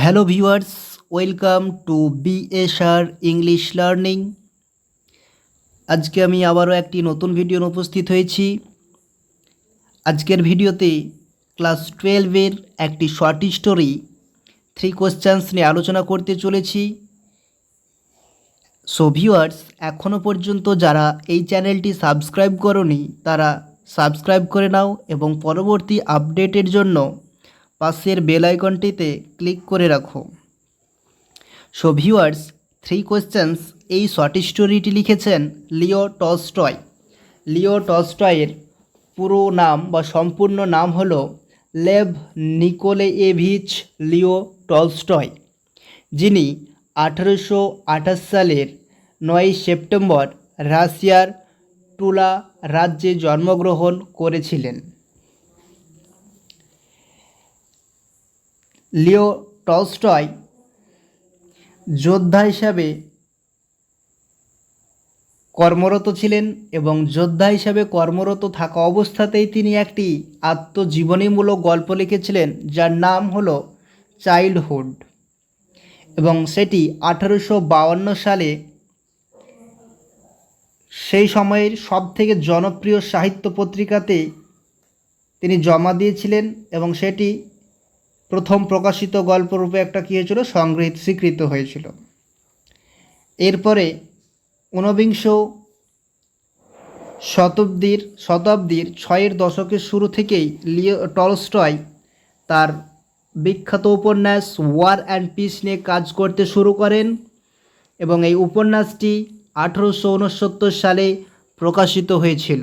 Hello viewers, welcome to BSR English learning. আজকে আমি আবারও একটি নতুন ভিডিও নিয়ে উপস্থিত হয়েছি। আজকের ভিডিওতে ক্লাস 12-এর একটি শর্ট স্টোরি 3 কোশ্চেন্স নিয়ে আলোচনা করতে চলেছি। সো ভিউয়ার্স, এখনও পর্যন্ত যারা এই চ্যানেলটি সাবস্ক্রাইব করোনি তারা সাবস্ক্রাইব করে নাও এবং পরবর্তী আপডেটের জন্য পাশের বেল আইকনটিতে ক্লিক করে রাখো। সো ভিউয়ার্স, 3 কোশ্চেন্স এই শর্ট স্টোরিটি লিখেছেন লিও টলস্টয়। লিও টলস্টয়ের পুরো নাম বা সম্পূর্ণ নাম হলো লেভ নিকোলেয়েভিচ লিও টলস্টয়, যিনি 1828 সালের 9 সেপ্টেম্বর রাশিয়ার টুলা রাজ্যে জন্মগ্রহণ করেছিলেন। লিও টলস্টয় যোদ্ধা হিসাবে কর্মরত ছিলেন এবং যোদ্ধা হিসাবে কর্মরত থাকা অবস্থাতেই তিনি একটি আত্মজীবনীমূলক গল্প লিখেছিলেন যার নাম হলো চাইল্ডহুড, এবং সেটি 1852 সালে সেই সময়ের সবথেকে জনপ্রিয় সাহিত্য পত্রিকাতে তিনি জমা দিয়েছিলেন এবং সেটি প্রথম প্রকাশিত গল্পরূপে একটা কী হয়েছিল, স্বীকৃত হয়েছিল। এরপরে 19বিংশ শতাব্দীর 6-এর দশকের শুরু থেকেই লিও টলস্টয় তার বিখ্যাত উপন্যাস ওয়ার অ্যান্ড পিস নিয়ে কাজ করতে শুরু করেন এবং এই উপন্যাসটি 1869 সালে প্রকাশিত হয়েছিল।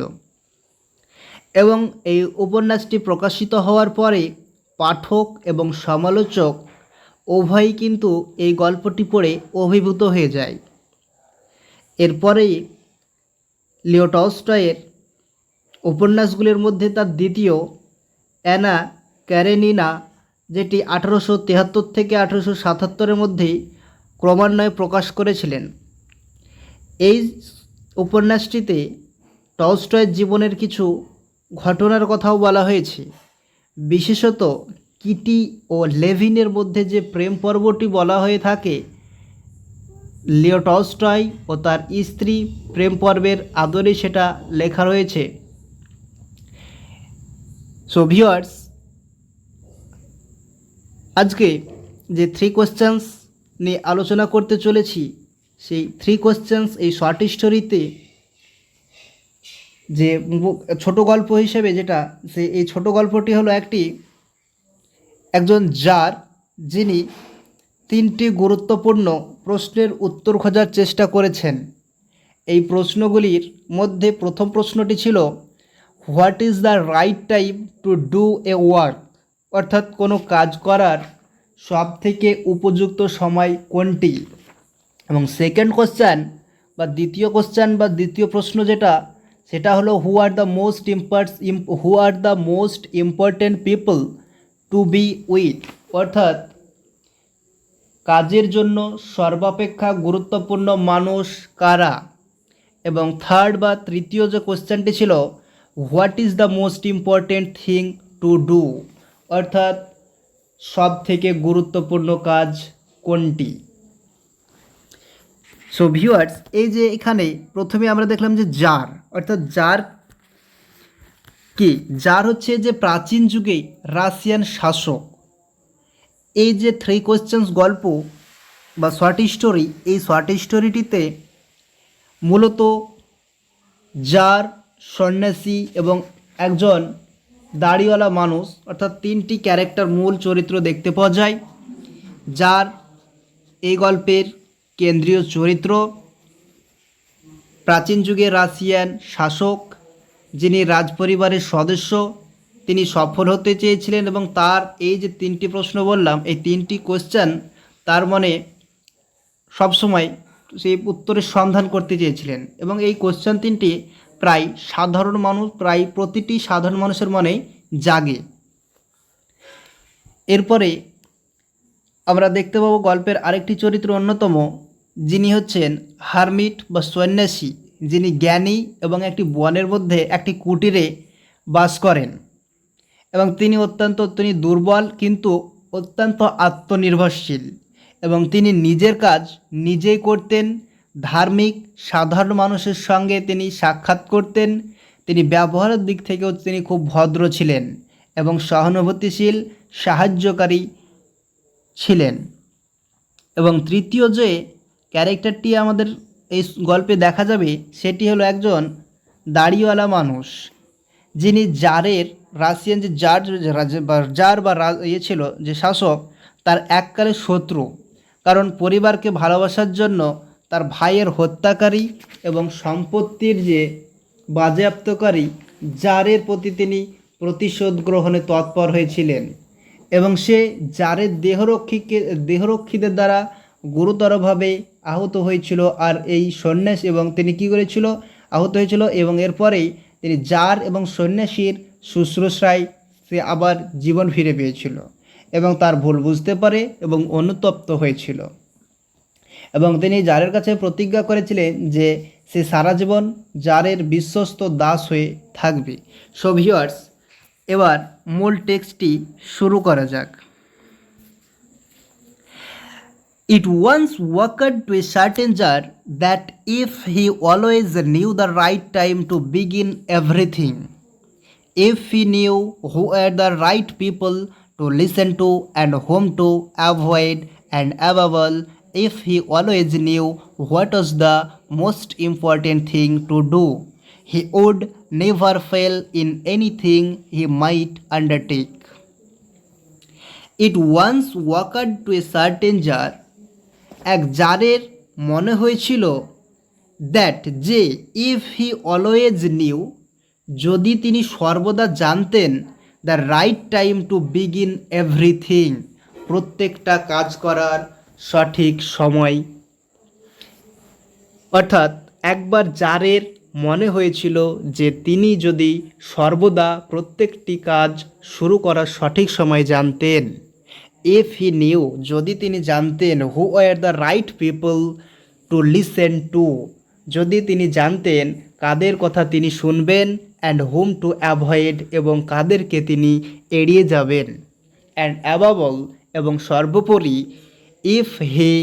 এবং এই উপন্যাসটি প্রকাশিত হওয়ার পরে পাঠক এবং সমালোচক উভয়ই কিন্তু এই গল্পটি পড়ে অভিভূত হয়ে যায়। এরপরেই লিও টলস্টয়ের উপন্যাসগুলির মধ্যে তার দ্বিতীয় অ্যানা ক্যারেনিনা, যেটি 1873 থেকে 1877-এর মধ্যেই ক্রমান্বয়ে প্রকাশ করেছিলেন। এই উপন্যাসটিতে টলস্টয়ের জীবনের কিছু ঘটনার কথাও বলা হয়েছে। বিশেষত কিটি ও লেভিনের মধ্যে যে প্রেম পর্বটি বলা হয়ে থাকে, লিও টলস্টয় ও তার স্ত্রী প্রেম পর্বের আদরে সেটা লেখা রয়েছে। সো ভিউয়ার্স, আজকে যে 3 কোশ্চেন্স নিয়ে আলোচনা করতে চলেছি, সেই 3 কোশ্চেন্স এই শর্ট স্টোরিতে যে ছোট গল্প হিসেবে যেটা, এই ছোট গল্পটি হলো একজন জার, যিনি 3টি গুরুত্বপূর্ণ প্রশ্নের উত্তর খোঁজার চেষ্টা করেছেন। এই প্রশ্নগুলির মধ্যে প্রথম প্রশ্নটি ছিল what is the right time to do a work, অর্থাৎ কোনো কাজ করার সবথেকে উপযুক্ত সময় কোনটি। এবং সেকেন্ড কোশ্চেন বা দ্বিতীয় প্রশ্ন সেটা হলো who are the most important people to be with, অর্থাৎ কাজের জন্য সর্বাপেক্ষা গুরুত্বপূর্ণ মানুষ কারা। এবং তৃতীয় যে কোশ্চেনটি ছিল what is the most important thing to do, অর্থাৎ সব থেকে গুরুত্বপূর্ণ কাজ কোনটি। সো ভিউয়ার্স, এই যে এখানে প্রথমে আমরা দেখলাম যে জার, অর্থাৎ জার কি, জার হচ্ছে যে প্রাচীন যুগে রাশিয়ান শাসক। এই যে 3 কোশ্চেন্স গল্প বা শর্ট স্টোরি, এই শর্ট স্টোরিটিতে মূলত জার, সন্ন্যাসী এবং একজন দাড়িওয়ালা মানুষ, অর্থাৎ 3টি ক্যারেক্টার, মূল চরিত্র দেখতে পাওয়া যায়। জার এই গল্পের কেন্দ্রীয় চরিত্র, প্রাচীন যুগের রাশিয়ান শাসক, যিনি রাজপরিবারের সদস্য। তিনি সফল হতে চেয়েছিলেন এবং তার এই যে 3টি প্রশ্ন বললাম, এই 3টি কোশ্চেন তার মনে সবসময় সেই উত্তরের সন্ধান করতে চেয়েছিলেন। এবং এই কোশ্চেন 3টি প্রায় প্রতিটি সাধারণ মানুষের মনেই জাগে। এরপরে আমরা দেখতে পাবো গল্পের আরেকটি চরিত্র অন্যতম, যিনি হচ্ছেন হারমিট বা সন্ন্যাসী, যিনি জ্ঞানী এবং একটি বনের মধ্যে একটি কুটিরে বাস করেন। এবং তিনি দুর্বল কিন্তু অত্যন্ত আত্মনির্ভরশীল এবং তিনি নিজের কাজ নিজেই করতেন। ধার্মিক, সাধারণ মানুষের সঙ্গে তিনি সাক্ষাৎ করতেন। তিনি ব্যবহারের দিক থেকেও তিনি খুব ভদ্র ছিলেন এবং সহানুভূতিশীল, সাহায্যকারী ছিলেন। এবং তৃতীয় যে ক্যারেক্টারটি আমাদের এই গল্পে দেখা যাবে সেটি হলো একজন দাড়িওয়ালা মানুষ, যিনি জারের, রাশিয়ান যে জার বা ইয়ে ছিল যে শাসক, তার এককালে শত্রু। কারণ পরিবারকে ভালোবাসার জন্য তার ভাইয়ের হত্যাকারী এবং সম্পত্তির যে বাজেয়াপ্তকারী জারের প্রতি তিনি প্রতিশোধ গ্রহণে তৎপর হয়েছিলেন এবং সে জারের দেহরক্ষীদের দ্বারা গুরুতরভাবে আহত হয়েছিল। আর এই সন্ন্যাস এবং তিনি কী করেছিল, আহত হয়েছিল এবং এরপরেই তিনি জার এবং সন্ন্যাসীর শুশ্রূষায় সে আবার জীবন ফিরে পেয়েছিল এবং তার ভুল বুঝতে পারে এবং অনুতপ্ত হয়েছিল। এবং তিনি জারের কাছে প্রতিজ্ঞা করেছিলেন যে সে সারা জীবন জারের বিশ্বস্ত দাস হয়ে থাকবে। সো ভিউয়ার্স, এবার মূল টেক্সটটি শুরু করা যাক। It once occurred to a certain jar that if he always knew the right time to begin everything, if he knew who were the right people to listen to and whom to avoid, and above all, if he always knew what was the most important thing to do, he would never fail in anything he might undertake. It once occurred to a certain jar, এক জারের মনে হয়েছিল, that যে, if he always new, যদি তিনি সর্বদা জানতেন, the right time to begin everything, প্রত্যেকটা কাজ করার সঠিক সময়। অর্থাৎ একবার জারের মনে হয়েছিল যে তিনি যদি সর্বদা প্রত্যেকটি কাজ শুরু করার সঠিক সময় জানতেন, ইফ হি নিউ, যদি তিনি জানতেন, who are the right people to listen to, যদি তিনি জানতেন কাদের কথা তিনি শুনবেন, অ্যান্ড হুম টু অ্যাভয়েড, এবং কাদেরকে তিনি এড়িয়ে যাবেন, অ্যান্ড অ্যাবাভ অল, এবং সর্বোপরি, ইফ হি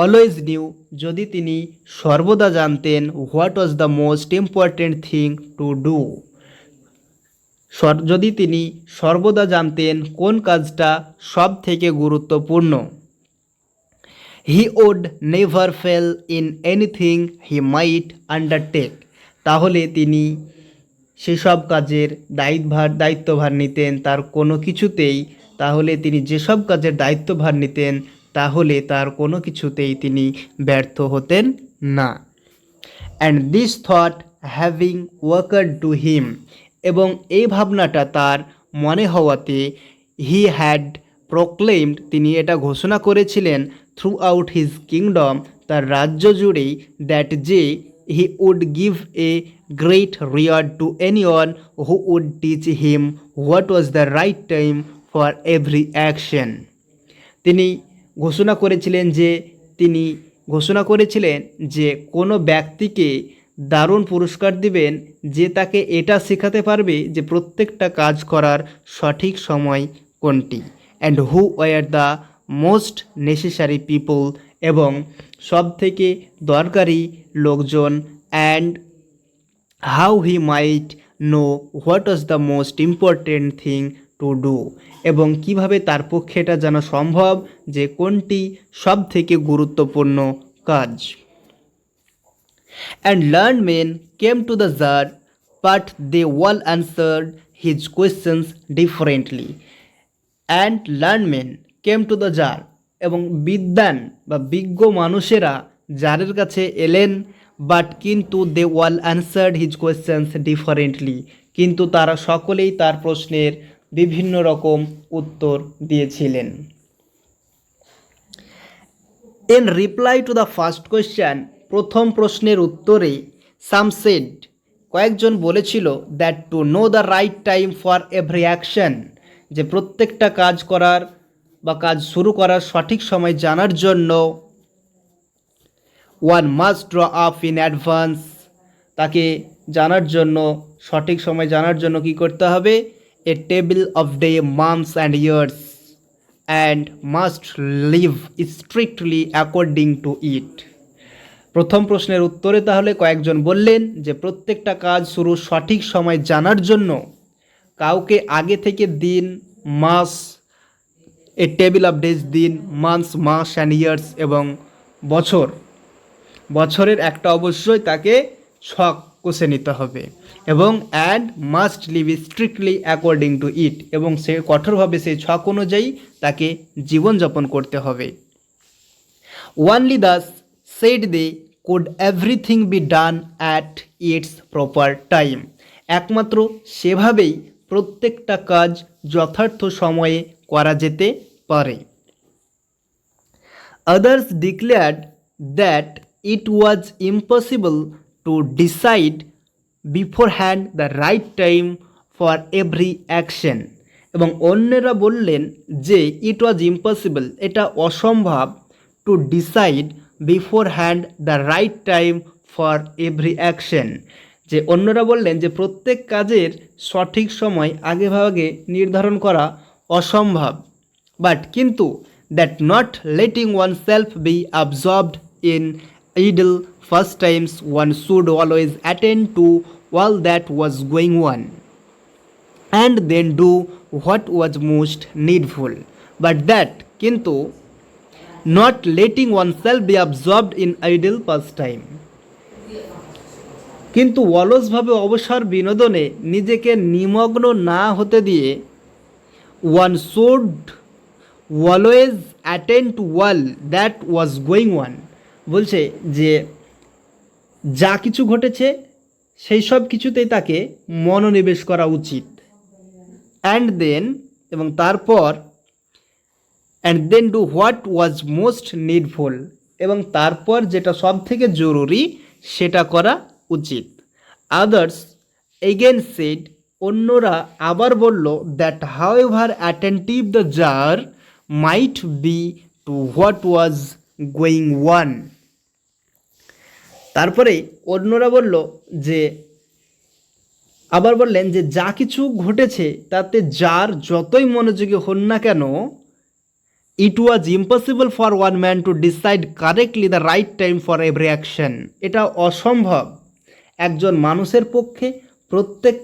অলওয়েজ নিউ, যদি তিনি সর্বদা জানতেন, what was the most important thing to do, যদি তিনি সর্বদা জানতেন কোন কাজটা সব থেকে গুরুত্বপূর্ণ। He would never fail in anything he might undertake, তাহলে তিনি সেসব কাজের দায়িত্বভার নিতেন তার কোনো কিছুতেই, তাহলে তিনি যেসব কাজের দায়িত্বভার নিতেন তাহলে তার কোনো কিছুতেই তিনি ব্যর্থ হতেন না। And this thought having ওয়াকার্ড to him, এবং এই ভাবনাটা তার মনে হওয়াতে, হি হ্যাড প্রোক্লেমড, তিনি এটা ঘোষণা করেছিলেন, থ্রু আউট হিজ কিংডম, তার রাজ্য জুড়েই, দ্যাট যে, he would give a great reward to anyone who would teach him what was the right time for every action. তিনি ঘোষণা করেছিলেন যে কোনো ব্যক্তিকে দারুণ পুরস্কার দিবেন যে তাকে এটা শেখাতে পারবে যে প্রত্যেকটা কাজ করার সঠিক সময় কোনটি, and who were the most necessary people, এবং সব থেকে দরকারি লোকজন, and how he might know what was the most important thing to do, এবং কিভাবে তার পক্ষে এটা জানা সম্ভব যে কোনটি সব থেকে গুরুত্বপূর্ণ কাজ। And learned men came to the jar, but they all answered his questions differently. And learned men came to the jar, এবং বিদ্বান বা বিজ্ঞ মানুষেরা জারের কাছে এলেন, বাট কিন্তু দে all answered his questions differently, কিন্তু তারা সকলেই তার প্রশ্নের বিভিন্ন রকম উত্তর দিয়েছিলেন। In reply to the first question, প্রথম প্রশ্নের উত্তরে, সাম সেড, কয়েকজন বলেছিল, that to know the right time for every action, যে প্রত্যেকটা কাজ করার বা কাজ শুরু করার সঠিক সময় জানার জন্য, one must draw up in advance, তাকে জানার জন্য, সঠিক সময় জানার জন্য কি করতে হবে, a table of day, months and years, and must live strictly according to it. প্রথম প্রশ্নের উত্তরে তাহলে কয়েকজন বললেন যে প্রত্যেকটা কাজ শুরু সঠিক সময় জানার জন্য কাউকে আগে থেকে দিন, মাস, এ টেবিল অফ ডেজ, দিন, মান্থস, মাস অ্যান্ড ইয়ার্স এবং বছরের একটা অবশ্যই তাকে ছক কষে নিতে হবে এবং and must live strictly according to it, এবং সে কঠোরভাবে সেই ছক অনুযায়ী তাকে জীবনযাপন করতে হবে। Only Das said they could everything be done at its proper time. একমাত্র সেভাবেই প্রত্যেকটা কাজ যথার্থ সময়ে করা যেতে পারে। Others declared that it was impossible to decide beforehand the right time for every action. এবং অন্যরা বললেন যে ইট ওয়াজ ইম্পসিবল, এটা অসম্ভব, to decide beforehand the right time for every action, যে অন্যরা বললেন যে প্রত্যেক কাজের সঠিক সময় আগেভাগে নির্ধারণ করা অসম্ভব, বাট কিন্তু that not letting oneself be absorbed in idle first times, one should always attend to all that was going on and then do what was most needful, but that কিন্তু not letting oneself be absorbed in idle pastime, কিন্তু অলসভাবে অবসর বিনোদনে নিজেকে নিমগ্ন না হতে দিয়ে one should always attend to all that was going on, বলছে যে যা কিছু ঘটেছে সেই সব কিছুতেই তাকে মনোনিবেশ করা উচিত। অ্যান্ড দেন এবং তারপর and then do what was most needful, এবং তারপর যেটা সব থেকে জরুরি সেটা করা উচিত। আদার্স এগেন সেড, অন্যরা আবার বলল that however attentive the tsar might be to what was going on. তারপরে অন্যরা বলল যে আবার বললেন যে যা কিছু ঘটেছে তাতে যার যতই মনোযোগী হন না কেন, it was impossible for one man to decide correctly the right time for every action, এটা অসম্ভব একজন মানুষের পক্ষে প্রত্যেক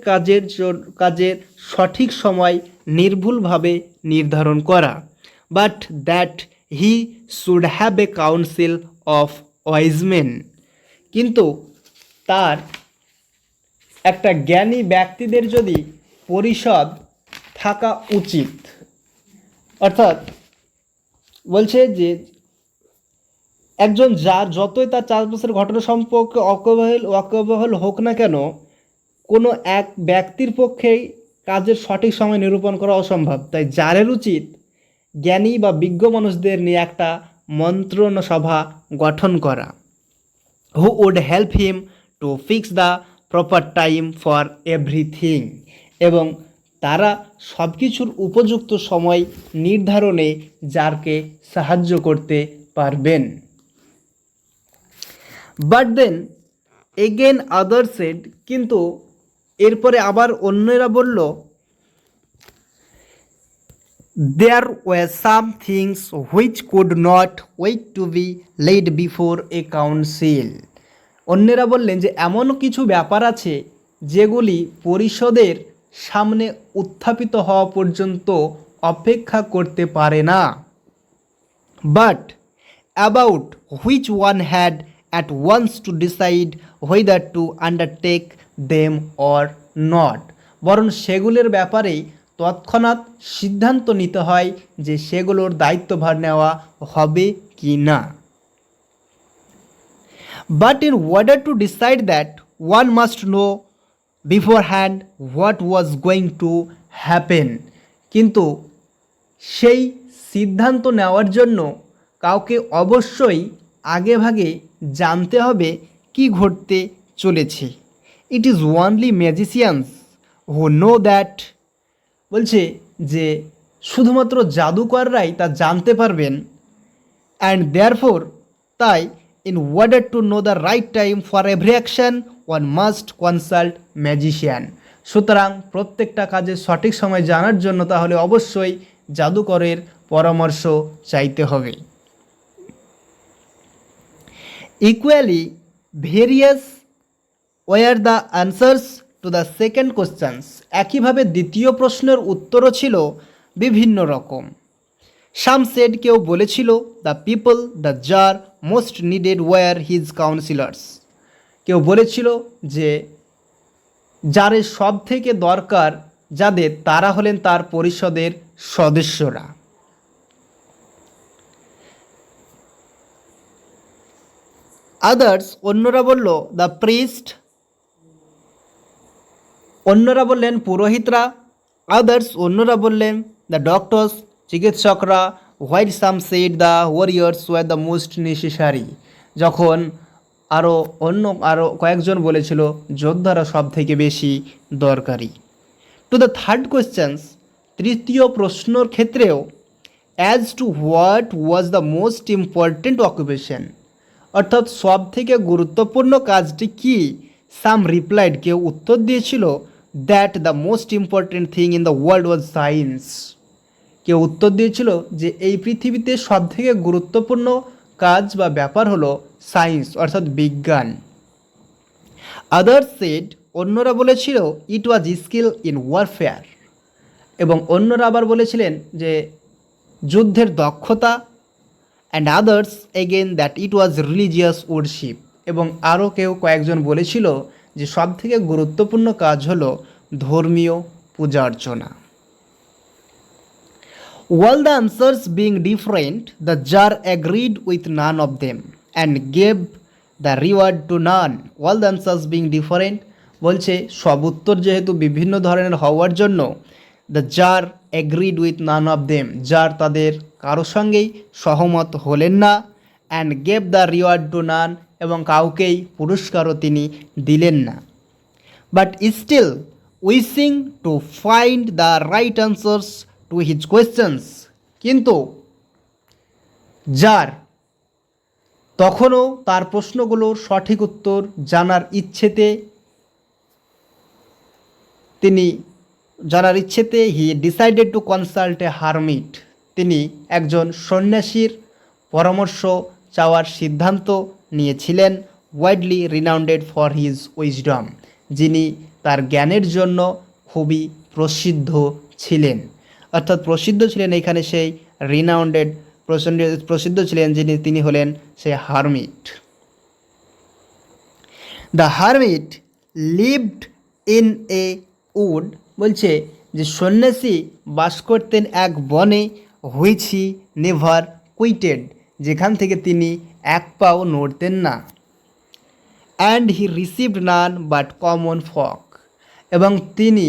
কাজের সঠিক সময় নির্ভুলভাবে নির্ধারণ করা, but that he should have a council of wise men, কিন্তু তার একটা জ্ঞানী ব্যক্তিদের যদি পরিষদ থাকা উচিত। অর্থাৎ বলছে যে একজন যার যতই তার চারপাশের ঘটনা সম্পর্কে ওয়াকিবহাল হোক না কেন, কোনো এক ব্যক্তির পক্ষেই কাজের সঠিক সময় নিরূপণ করা অসম্ভব, তাই যারের উচিত জ্ঞানী বা বিজ্ঞ মানুষদের নিয়ে একটা মন্ত্রণা সভা গঠন করা, who would help him to fix the proper time for everything, এবং তারা সব কিছুর উপযুক্ত সময় নির্ধারণে যারকে সাহায্য করতে পারবেন। But then again other said, কিন্তু এরপরে আবার অন্যরা বলল there were some things which could not wait to be laid before a council, অন্যরা বললেন যে এমন কিছু ব্যাপার আছে যেগুলি পরিষদের সামনে উত্থাপিত হওয়া পর্যন্ত অপেক্ষা করতে পারে না, but about which one had at once to decide whether to undertake them or not, বরং সেগুলির ব্যাপারেই তৎক্ষণাৎ সিদ্ধান্ত নিতে হয় যে সেগুলোর দায়িত্বভার নেওয়া হবে কি না। But in order to decide that, one must know beforehand what was going to happen, কিন্তু সেই সিদ্ধান্ত নেওয়ার জন্য কাউকে অবশ্যই আগেভাগে জানতে হবে কি ঘটতে চলেছে। It is only magicians who know that, বলছে যে শুধুমাত্র জাদুকররাই তা জানতে পারবেন, অ্যান্ড দেয়ারফোর তাই in order to know the right time for every action one must consult magician, সুতরাং প্রত্যেকটা কাজের সঠিক সময় জানার জন্য তাহলে অবশ্যই জাদুকরের পরামর্শ চাইতে হবে। Equally various were the answers to the second questions, একইভাবে দ্বিতীয় প্রশ্নের উত্তরও ছিল বিভিন্ন রকম। সাম সেড, কেউ বলেছিল the people the tsar most needed were his councillors, কেউ বলেছিল যে জারের সব থেকে দরকার যাদের, তারা হলেন তার পরিষদের সদস্যরা। আদার্স, অন্যরা বলল দ্য প্রিস্ট, অন্যরা বললেন পুরোহিতরা। আদার্স, অন্যরা বললেন দ্য ডক্টরস, চিকিৎসকরা। While some said the warriors were the most necessary, যখন আরও কয়েকজন বলেছিল যোদ্ধারা সব থেকে বেশি দরকারি। টু দ্য থার্ড কোয়েশ্চেন্স, তৃতীয় প্রশ্নর ক্ষেত্রেও as to what was the most important occupation, অর্থাৎ সব থেকে গুরুত্বপূর্ণ কাজটি কি, সাম রিপ্লাইড, কেউ উত্তর দিয়েছিল that the most important thing in the world was science, কেউ উত্তর দিয়েছিল যে এই পৃথিবীতে সব থেকে গুরুত্বপূর্ণ কাজ বা ব্যাপার হলো সায়েন্স, অর্থাৎ বিজ্ঞান। আদার্স সেড, অন্যরা বলেছিল ইট ওয়াজ স্কিল ইন ওয়ারফেয়ার, এবং অন্যরা আবার বলেছিলেন যে যুদ্ধের দক্ষতা। And others again that it was religious warship, এবং আরও কয়েকজন বলেছিল যে সব থেকে গুরুত্বপূর্ণ কাজ হলো ধর্মীয় পূজা অর্চনা। All the answers being different, the jar agreed with none of them and gave the reward to none. All the answers being different বলছে সব উত্তর যেহেতু বিভিন্ন ধরনের হওয়ার জন্য the jar agreed with none of them, tsar তাদের কারো সঙ্গেই সহমত হলেন না, and gave the reward to none, এবং কাউকেই পুরস্কারও তিনি দিলেন না। But still wishing to find the right answers to his questions, কিন্তু যার তখনও তার প্রশ্নগুলোর সঠিক উত্তর জানার ইচ্ছেতে he decided to consult a hermit, তিনি একজন সন্ন্যাসীর পরামর্শ চাওয়ার সিদ্ধান্ত নিয়েছিলেন। Widely renowned for his wisdom, যিনি তার জ্ঞানের জন্য খুবই প্রসিদ্ধ ছিলেন, অর্থাৎ প্রসিদ্ধ ছিলেন এখানে সেই রিনাউন্ডেড, প্রসিদ্ধ ছিলেন তিনি হলেন সেই hermit. The hermit lived in a wood, বলছে যে সন্ন্যাসী বাস করতেন এক বনে, হুইচ হি নেভার কুইটেড, যেখান থেকে তিনি এক পাও নড়তেন না। And he received none but common folk, এবং তিনি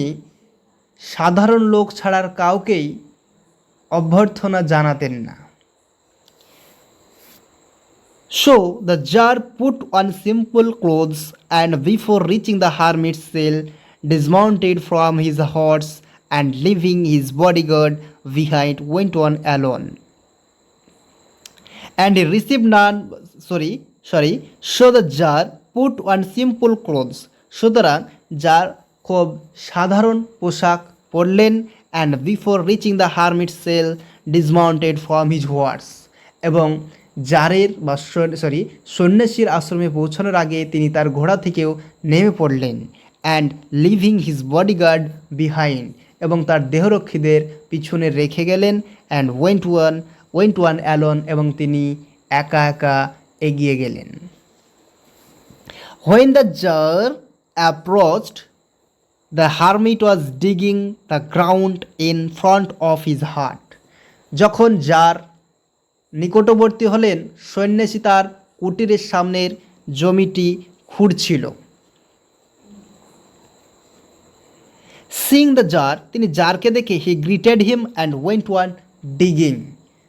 সাধারণ লোক ছাড়ার কাউকেই অভ্যর্থনা জানাতেন না। So the jar put on simple clothes and before reaching the hermit's cell dismounted from his horse and leaving his bodyguard behind went on alone. And he received none, so the jar put on simple clothes, সুতরাং jar খুব সাধারণ পোশাক পরলেন, and before reaching the hermit's cell dismounted from his horse, এবং জারের সন্ন্যাসীর আশ্রমে পৌঁছানোর আগে তিনি তার ঘোড়া থেকেও নেমে পড়লেন। And living his bodyguard behind, এবং তার দেহরক্ষীদের পিছনে রেখে গেলেন। অ্যান্ড ওয়েন্ট ওয়ান অ্যালোন, এবং তিনি একা একা এগিয়ে গেলেন। When the tsar approached, the hermit was digging the ground in front of his hut, যখন জার নিকটবর্তী হলেন সন্ন্যাসী তার কুটিরের সামনের জমিটি খুঁড়ছিল। সিং দ্য জার, তিনি জারকে দেখে he greeted him and went on digging,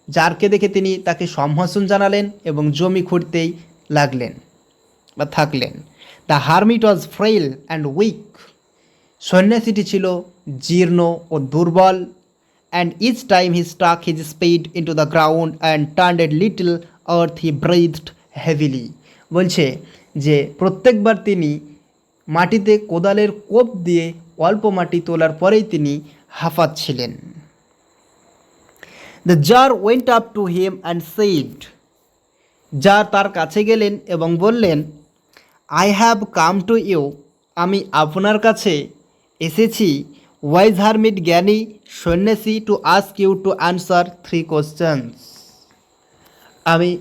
জারকে দেখে তিনি তাকে সম্ভাষণ জানালেন এবং জমি খুঁড়তেই লাগলেন বা থাকলেন। The hermit was frail and weak, সন্ন্যাসীটি ছিল জীর্ণ ও দুর্বল। And each time he stuck his spade into the ground and turned a little earth he breathed heavily, বলছে যে প্রত্যেকবার তিনি মাটিতে কোদালের কোপ দিয়ে অল্প মাটি তোলার পরেই তিনি হাঁফাচ্ছিলেন। The tsar went up to him and said, tsar তার কাছে গেলেন এবং বললেন, I have come to you, আমি আপনার কাছে এসেছি, ওয়াইজ হারমিট জ্ঞানী সন্ন্যাসী, to ask you to answer 3 questions. আমি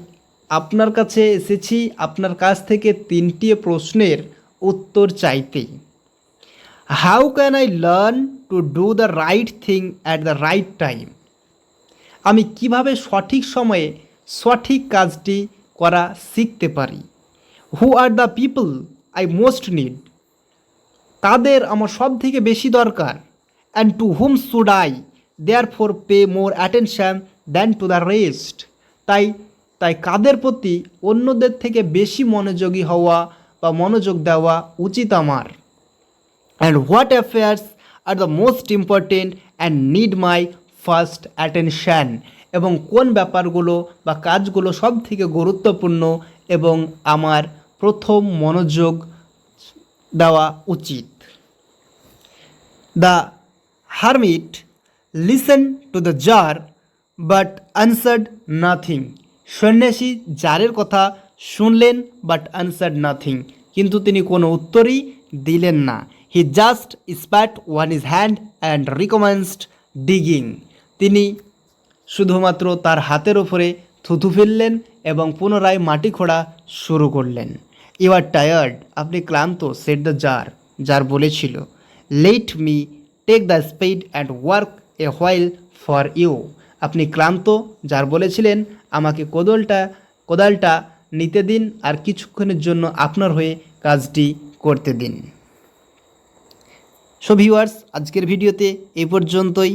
আপনার কাছে এসেছি আপনার কাছ থেকে 3টি প্রশ্নের উত্তর চাইতে। How can I learn to do the right thing at the right time, আমি কিভাবে সঠিক সময়ে সঠিক কাজটি করা শিখতে পারি। Who are the people I most need, তাদের আমার সব থেকে বেশি দরকার। And to whom should I therefore pay more attention than to the rest, তাই তাই কাদের প্রতি অন্যদের থেকে বেশি মনোযোগী হওয়া বা মনোযোগ দেওয়া উচিত আমার। And what affairs R the most important and need my first attention, এবং কোন ব্যাপারগুলো বা কাজগুলো সব থেকে গুরুত্বপূর্ণ এবং আমার প্রথম মনোযোগ দেওয়া উচিত। The hermit listen to the tsar but answered nothing, সন্ন্যাসী জারের কথা শুনলেন বাট আনসার্ড নাথিং, কিন্তু তিনি কোনো উত্তরই দিলেন না। He just spat on his hand and recommenced digging, তিনি শুধুমাত্র তার হাতের ওপরে থুথু ফেললেন এবং পুনরায় মাটি খোঁড়া শুরু করলেন। ইউ আর টায়ার্ড, আপনি ক্লান্ত, সেড দ্য জার, জার বলেছিল। Let me take the spade and work a while for you, আপনি ক্লান্ত, জার বলেছিলেন আমাকে কোদালটা নিতে দিন আর কিছুক্ষণের জন্য আপনার হয়ে কাজটি করতে দিন। সো ভিউয়ার্স, আজকের ভিডিওতে এই পর্যন্তই।